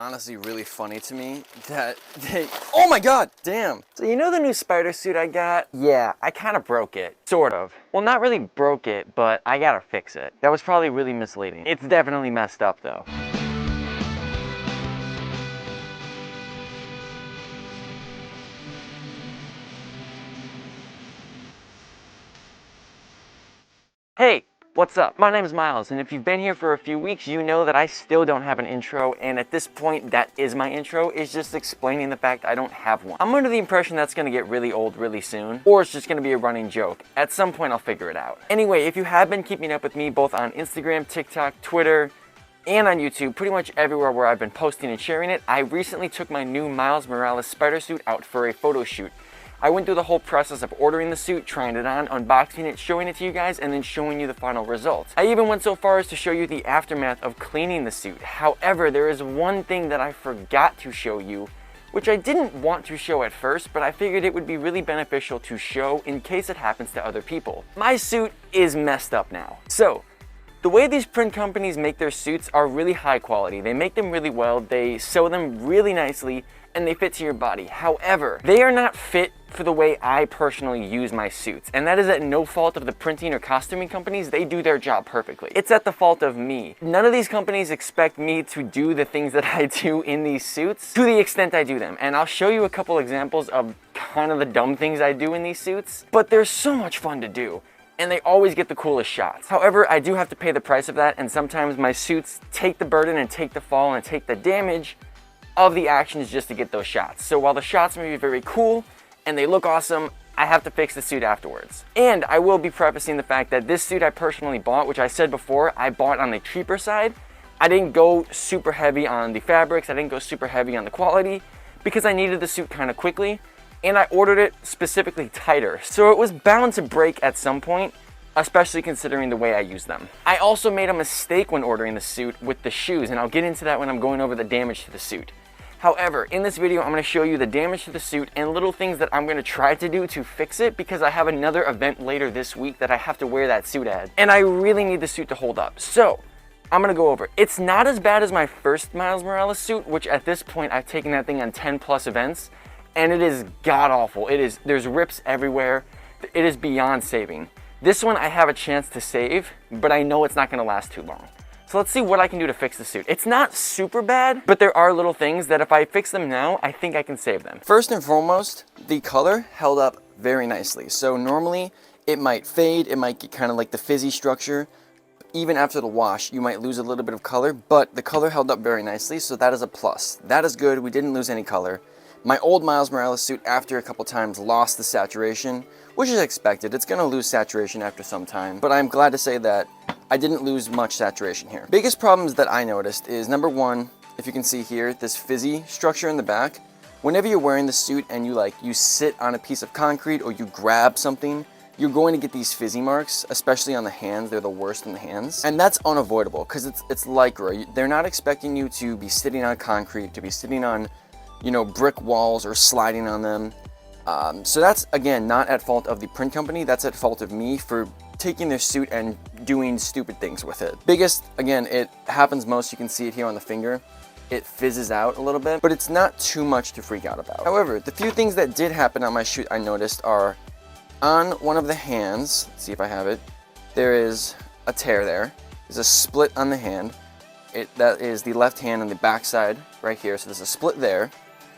Honestly really funny to me that they, oh my god, damn. So you know the new spider suit I got? Yeah, I kind of broke it, sort of. Well, not really broke it, but I gotta fix it. That was probably really misleading. It's definitely messed up though. Hey, what's up? My name is Miles, and if you've been here for a few weeks, you know that I still don't have an intro, and at this point, that is my intro. It's just explaining the fact I don't have one. I'm under the impression that's gonna get really old really soon, or it's just gonna be a running joke. At some point, I'll figure it out. Anyway, if you have been keeping up with me both on Instagram, TikTok, Twitter, and on YouTube, pretty much everywhere where I've been posting and sharing it, I recently took my new Miles Morales spider suit out for a photo shoot. I went through the whole process of ordering the suit, trying it on, unboxing it, showing it to you guys, and then showing you the final results. I even went so far as to show you the aftermath of cleaning the suit. However, there is one thing that I forgot to show you, which I didn't want to show at first, but I figured it would be really beneficial to show in case it happens to other people. My suit is messed up now. So, the way these print companies make their suits are really high quality. They make them really well, they sew them really nicely, and they fit to your body. However, they are not fit for the way I personally use my suits. And that is at no fault of the printing or costuming companies. They do their job perfectly. It's at the fault of me. None of these companies expect me to do the things that I do in these suits to the extent I do them. And I'll show you a couple examples of kind of the dumb things I do in these suits, but they're so much fun to do. And they always get the coolest shots. However, I do have to pay the price of that, and sometimes my suits take the burden and take the fall and take the damage of the actions just to get those shots. So while the shots may be very cool and they look awesome, I have to fix the suit afterwards. And I will be prefacing the fact that this suit I personally bought, which I said before, I bought on the cheaper side. I didn't go super heavy on the fabrics, I didn't go super heavy on the quality, because I needed the suit kind of quickly, and I ordered it specifically tighter. So it was bound to break at some point, especially considering the way I use them. I also made a mistake when ordering the suit with the shoes, and I'll get into that when I'm going over the damage to the suit. However, in this video, I'm going to show you the damage to the suit and little things that I'm going to try to do to fix it, because I have another event later this week that I have to wear that suit at. And I really need the suit to hold up. So, I'm going to go over it. It's not as bad as my first Miles Morales suit, which at this point, I've taken that thing on 10 plus events, and it is god-awful. There's rips everywhere. It is beyond saving. This one I have a chance to save, but I know it's not going to last too long. So let's see what I can do to fix the suit. It's not super bad, but there are little things that if I fix them now, I think I can save them. First and foremost, the color held up very nicely. So normally it might fade, it might get kind of like the fizzy structure. Even after the wash, you might lose a little bit of color, but the color held up very nicely, so that is a plus. That is good, we didn't lose any color. My old Miles Morales suit, after a couple times, lost the saturation, which is expected. It's gonna lose saturation after some time, but I'm glad to say that I didn't lose much saturation here. Biggest problems that I noticed is, number one, if you can see here, this fizzy structure in the back. Whenever you're wearing the suit and you sit on a piece of concrete or you grab something, you're going to get these fizzy marks, especially on the hands. They're the worst in the hands. And that's unavoidable because it's Lycra. They're not expecting you to be sitting on concrete, to be sitting on, brick walls or sliding on them. So that's, again, not at fault of the print company. That's at fault of me for taking their suit and doing stupid things with it. Biggest, again, it happens most. You can see it here on the finger. It fizzes out a little bit, but it's not too much to freak out about. However, the few things that did happen on my shoot I noticed are on one of the hands. Let's see if I have it. There is a tear there. There's a split on the hand. That is the left hand on the back side right here. So there's a split there,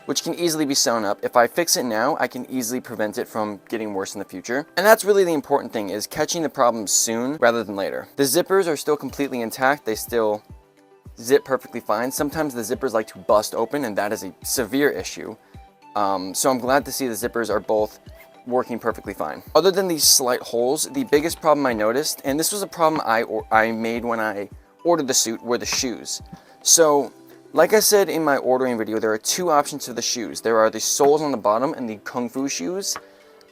which can easily be sewn up. If I fix it now, I can easily prevent it from getting worse in the future. And that's really the important thing, is catching the problem soon rather than later. The zippers are still completely intact. They still zip perfectly fine. Sometimes the zippers like to bust open, and that is a severe issue. So I'm glad to see the zippers are both working perfectly fine. Other than these slight holes, the biggest problem I noticed, and this was a problem I made when I ordered the suit, were the shoes. So, like I said in my ordering video, there are two options to the shoes. There are the soles on the bottom and the Kung Fu shoes.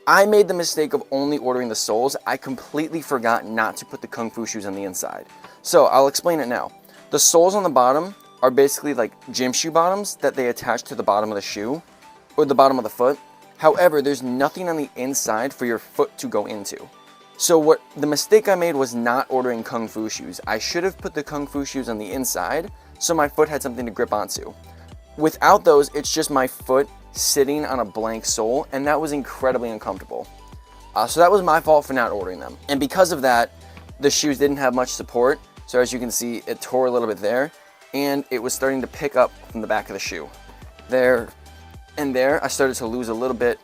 I made the mistake of only ordering the soles. I completely forgot not to put the Kung Fu shoes on the inside. So I'll explain it now. The soles on the bottom are basically like gym shoe bottoms that they attach to the bottom of the shoe or the bottom of the foot. However, there's nothing on the inside for your foot to go into. So the mistake I made was not ordering Kung Fu shoes. I should have put the Kung Fu shoes on the inside so my foot had something to grip onto. without those, it's just my foot sitting on a blank sole, and that was incredibly uncomfortable. So that was my fault for not ordering them. And because of that, the shoes didn't have much support. So as you can see, it tore a little bit there, and it was starting to pick up from the back of the shoe. There and there, I started to lose a little bit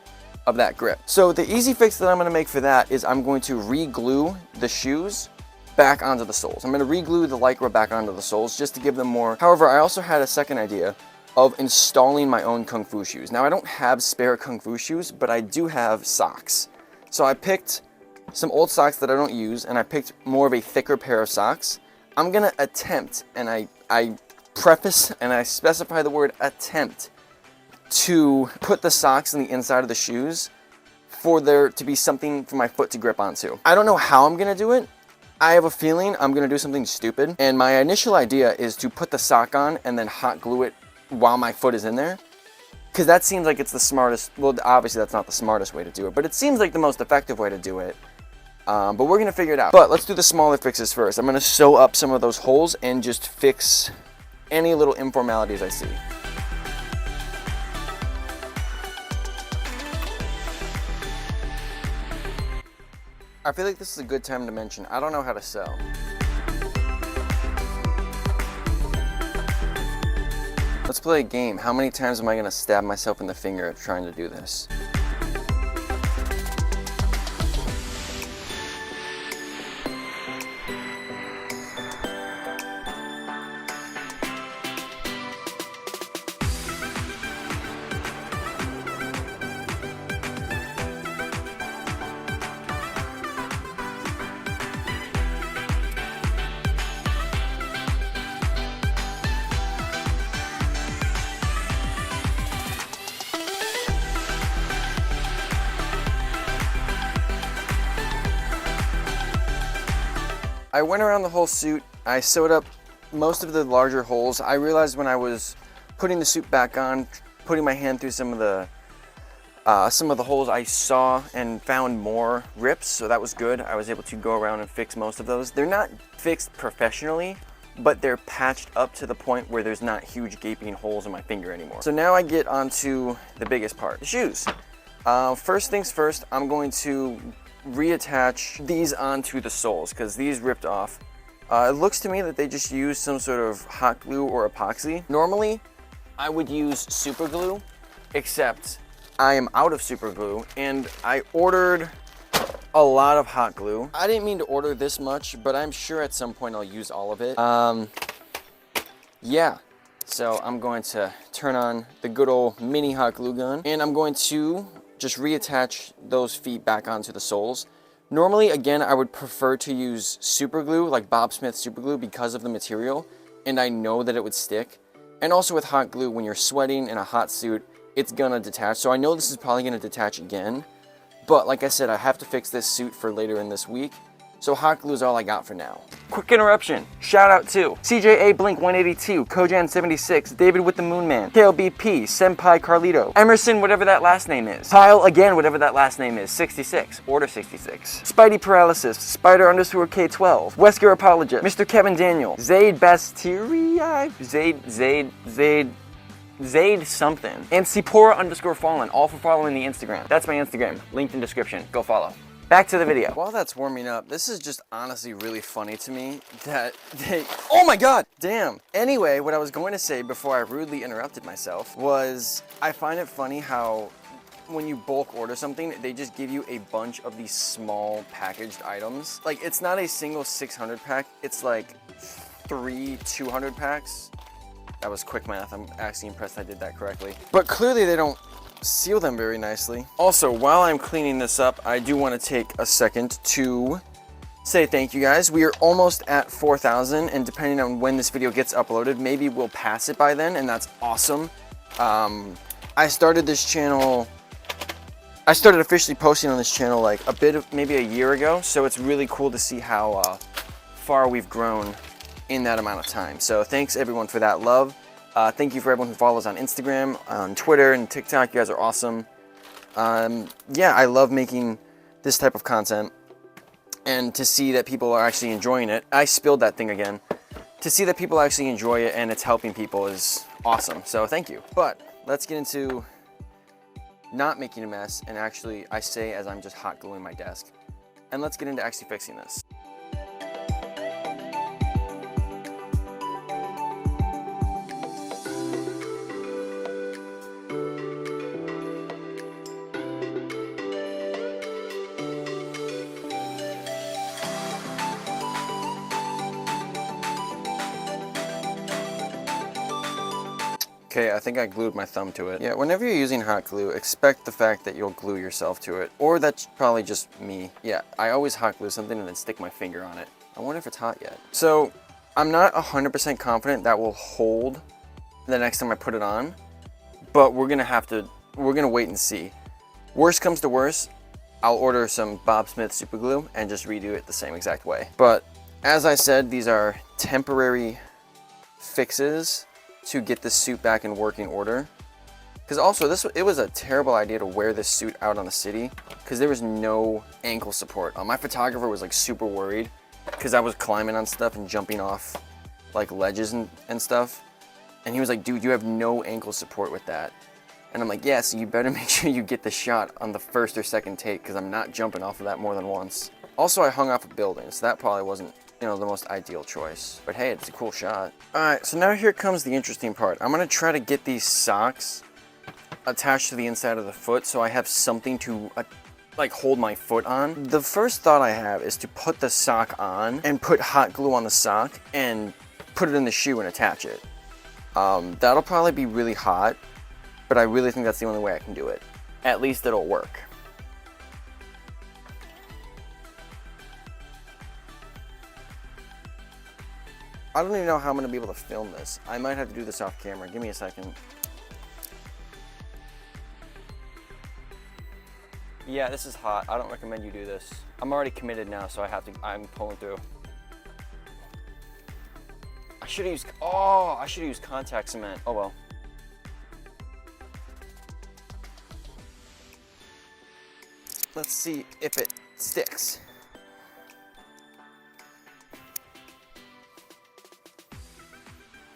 of that grip. So the easy fix that I'm gonna make for that is I'm going to re-glue the shoes back onto the soles. I'm gonna re-glue the Lycra back onto the soles just to give them more. However, I also had a second idea of installing my own Kung Fu shoes. Now I don't have spare Kung Fu shoes, but I do have socks. So I picked some old socks that I don't use, and I picked more of a thicker pair of socks. I'm gonna attempt, and I preface and I specify the word attempt, to put the socks in the inside of the shoes for there to be something for my foot to grip onto. I don't know how I'm gonna do it. I have a feeling I'm gonna do something stupid, and my initial idea is to put the sock on and then hot glue it while my foot is in there, because that seems like it's the smartest. Well, obviously that's not the smartest way to do it, but it seems like the most effective way to do it. But we're gonna figure it out. But let's do the smaller fixes first. I'm gonna sew up some of those holes and just fix any little informalities I see. I feel like this is a good time to mention, I don't know how to sew. Let's play a game. How many times am I gonna stab myself in the finger trying to do this? I went around the whole suit. I sewed up most of the larger holes. I realized when I was putting the suit back on, putting my hand through some of the holes, I saw and found more rips, so that was good. I was able to go around and fix most of those. They're not fixed professionally, but they're patched up to the point where there's not huge gaping holes in my finger anymore. So now I get onto the biggest part, the shoes. First things first, I'm going to reattach these onto the soles because these ripped off. It looks to me that they just used some sort of hot glue or epoxy. Normally, I would use super glue, except I am out of super glue and I ordered a lot of hot glue. I didn't mean to order this much, but I'm sure at some point I'll use all of it. Yeah, so I'm going to turn on the good old mini hot glue gun and I'm going to just reattach those feet back onto the soles. Normally, again, I would prefer to use super glue, like Bob Smith super glue, because of the material, and I know that it would stick. And also with hot glue, when you're sweating in a hot suit, it's gonna detach. So I know this is probably gonna detach again, but like I said, I have to fix this suit for later in this week. So hot glue is all I got for now. Quick interruption. Shout out to CJA Blink 182, Kojan 76, David with the Moon Man, KLBP, Senpai Carlito, Emerson, whatever that last name is, Kyle again, whatever that last name is, 66, Order 66, Spidey Paralysis, Spider_K12, Wesker Apologist, Mr. Kevin Daniel, Zaid Bastiri, Zaid something, and Sipora_Fallen, all for following the Instagram. That's my Instagram, linked in description. Go follow. Back to the video. While that's warming up, this is just honestly really funny to me that they, oh my god, damn. Anyway, what I was going to say before I rudely interrupted myself was I find it funny how when you bulk order something, they just give you a bunch of these small packaged items. Like, it's not a single 600 pack, it's like 3 200 packs. That was quick math. I'm actually impressed I did that correctly. But clearly they don't seal them very nicely. Also, while I'm cleaning this up, I do want to take a second to say thank you guys. We are almost at 4,000, and depending on when this video gets uploaded, maybe we'll pass it by then, and that's awesome. I started this channel, I started officially posting on this channel like maybe a year ago, so it's really cool to see how far we've grown in that amount of time. So thanks everyone for that love. Thank you for everyone who follows on Instagram, on Twitter, and TikTok. You guys are awesome. Yeah, I love making this type of content, and to see that people are actually enjoying it. I spilled that thing again. To see that people actually enjoy it and it's helping people is awesome. So thank you. But let's get into not making a mess, and actually, I say as I'm just hot gluing my desk. And let's get into actually fixing this. Okay, I think I glued my thumb to it. Yeah, whenever you're using hot glue, expect the fact that you'll glue yourself to it. Or that's probably just me. Yeah, I always hot glue something and then stick my finger on it. I wonder if it's hot yet. So, I'm not 100% confident that will hold the next time I put it on, but we're gonna wait and see. Worst comes to worst, I'll order some Bob Smith super glue and just redo it the same exact way. But as I said, these are temporary fixes to get the suit back in working order. Because also it was a terrible idea to wear this suit out on the city because there was no ankle support. My photographer was like super worried because I was climbing on stuff and jumping off like ledges and stuff. And he was like, dude, you have no ankle support with that. And I'm like, yeah, so you better make sure you get the shot on the first or second take because I'm not jumping off of that more than once. Also, I hung off a building, so that probably wasn't, you know, the most ideal choice. But hey, it's a cool shot. All right, so now here comes the interesting part. I'm gonna try to get these socks attached to the inside of the foot so I have something to like hold my foot on. The first thought I have is to put the sock on and put hot glue on the sock and put it in the shoe and attach it. That'll probably be really hot, but I really think that's the only way I can do it. At least it'll work. I don't even know how I'm gonna be able to film this. I might have to do this off camera. Give me a second. Yeah, this is hot. I don't recommend you do this. I'm already committed now, so I'm pulling through. I should have used contact cement. Oh well. Let's see if it sticks.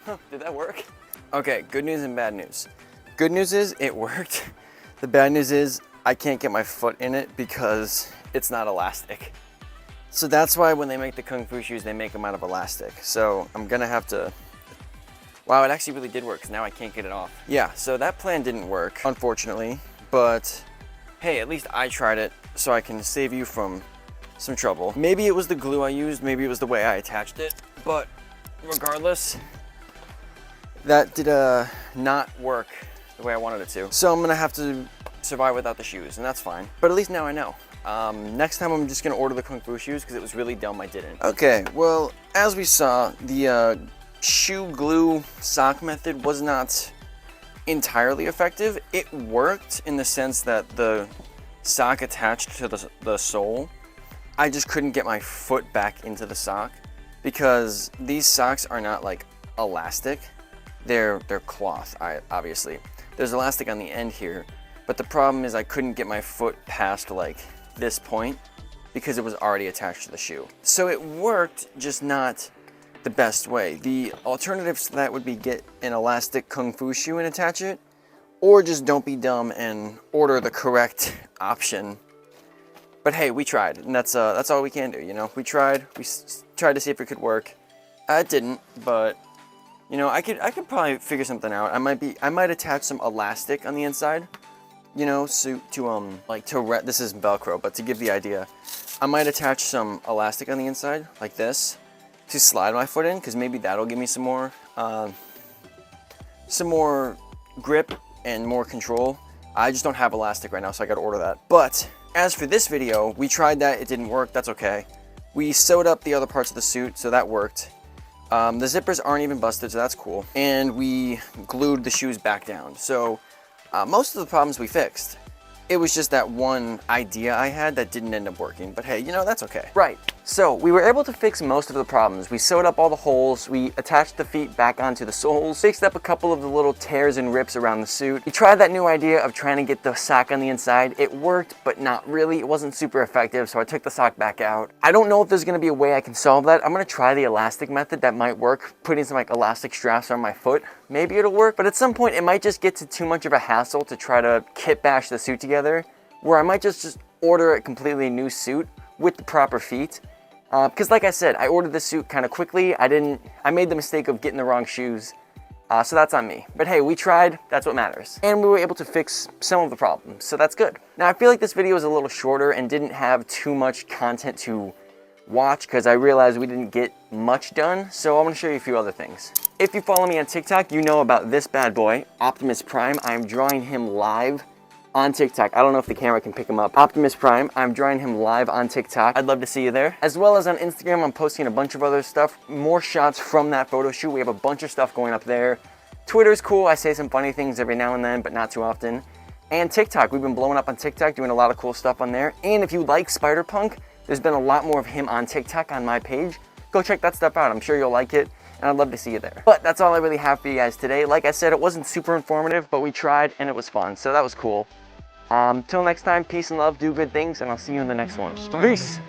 Huh, did that work? Okay, good news and bad news. Good news is it worked. The bad news is I can't get my foot in it because it's not elastic. So that's why when they make the Kung Fu shoes, they make them out of elastic. So I'm gonna have to, wow, it actually really did work because now I can't get it off. Yeah, so that plan didn't work, unfortunately, but hey, at least I tried it so I can save you from some trouble. Maybe it was the glue I used, maybe it was the way I attached it, but regardless, that did not work the way I wanted it to. So I'm gonna have to survive without the shoes, and that's fine. But at least now I know. Next time I'm just gonna order the Kung Fu shoes because it was really dumb I didn't. Okay, well, as we saw, the shoe glue sock method was not entirely effective. It worked in the sense that the sock attached to the sole, I just couldn't get my foot back into the sock because these socks are not like elastic. They're cloth, obviously. There's elastic on the end here, but the problem is I couldn't get my foot past like this point because it was already attached to the shoe. So it worked, just not the best way. The alternatives to that would be get an elastic Kung Fu shoe and attach it, or just don't be dumb and order the correct option. But hey, we tried, and that's all we can do, you know? We tried to see if it could work. It didn't, but you know, I could probably figure something out. I might attach some elastic on the inside, you know, so this is Velcro, but to give the idea, I might attach some elastic on the inside like this to slide my foot in, because maybe that'll give me some more grip and more control. I just don't have elastic right now, so I gotta order that. But as for this video, we tried that, it didn't work, that's okay. We sewed up the other parts of the suit, so that worked. The zippers aren't even busted, so that's cool. And we glued the shoes back down. So most of the problems we fixed. It was just that one idea I had that didn't end up working. But hey, you know, that's okay. Right, So we were able to fix most of the problems. We sewed up all the holes, we attached the feet back onto the soles, fixed up a couple of the little tears and rips around the suit. We tried that new idea of trying to get the sock on the inside. It worked, but not really. It wasn't super effective, so I took the sock back out. I don't know if there's gonna be a way I can solve that. I'm gonna try the elastic method. That might work, putting some like elastic straps on my foot. Maybe it'll work, but at some point it might just get to too much of a hassle to try to kit bash the suit together, where I might just order a completely new suit with the proper feet. Because like I said, I ordered this suit kind of quickly. I made the mistake of getting the wrong shoes. So that's on me. But hey, we tried, that's what matters. And we were able to fix some of the problems, so that's good. Now I feel like this video was a little shorter and didn't have too much content to watch because I realized we didn't get much done. So I'm gonna show you a few other things. If you follow me on TikTok, you know about this bad boy, Optimus Prime. I'm drawing him live on TikTok. I don't know if the camera can pick him up. Optimus Prime, I'm drawing him live on TikTok. I'd love to see you there. As well as on Instagram, I'm posting a bunch of other stuff, more shots from that photo shoot. We have a bunch of stuff going up there. Twitter's cool. I say some funny things every now and then, but not too often. And TikTok, we've been blowing up on TikTok, doing a lot of cool stuff on there. And if you like Spider-Punk, there's been a lot more of him on TikTok on my page. Go check that stuff out. I'm sure you'll like it, and I'd love to see you there. But that's all I really have for you guys today. Like I said, it wasn't super informative, but we tried and it was fun, so that was cool. Till next time, peace and love, do good things, and I'll see you in the next one. Peace!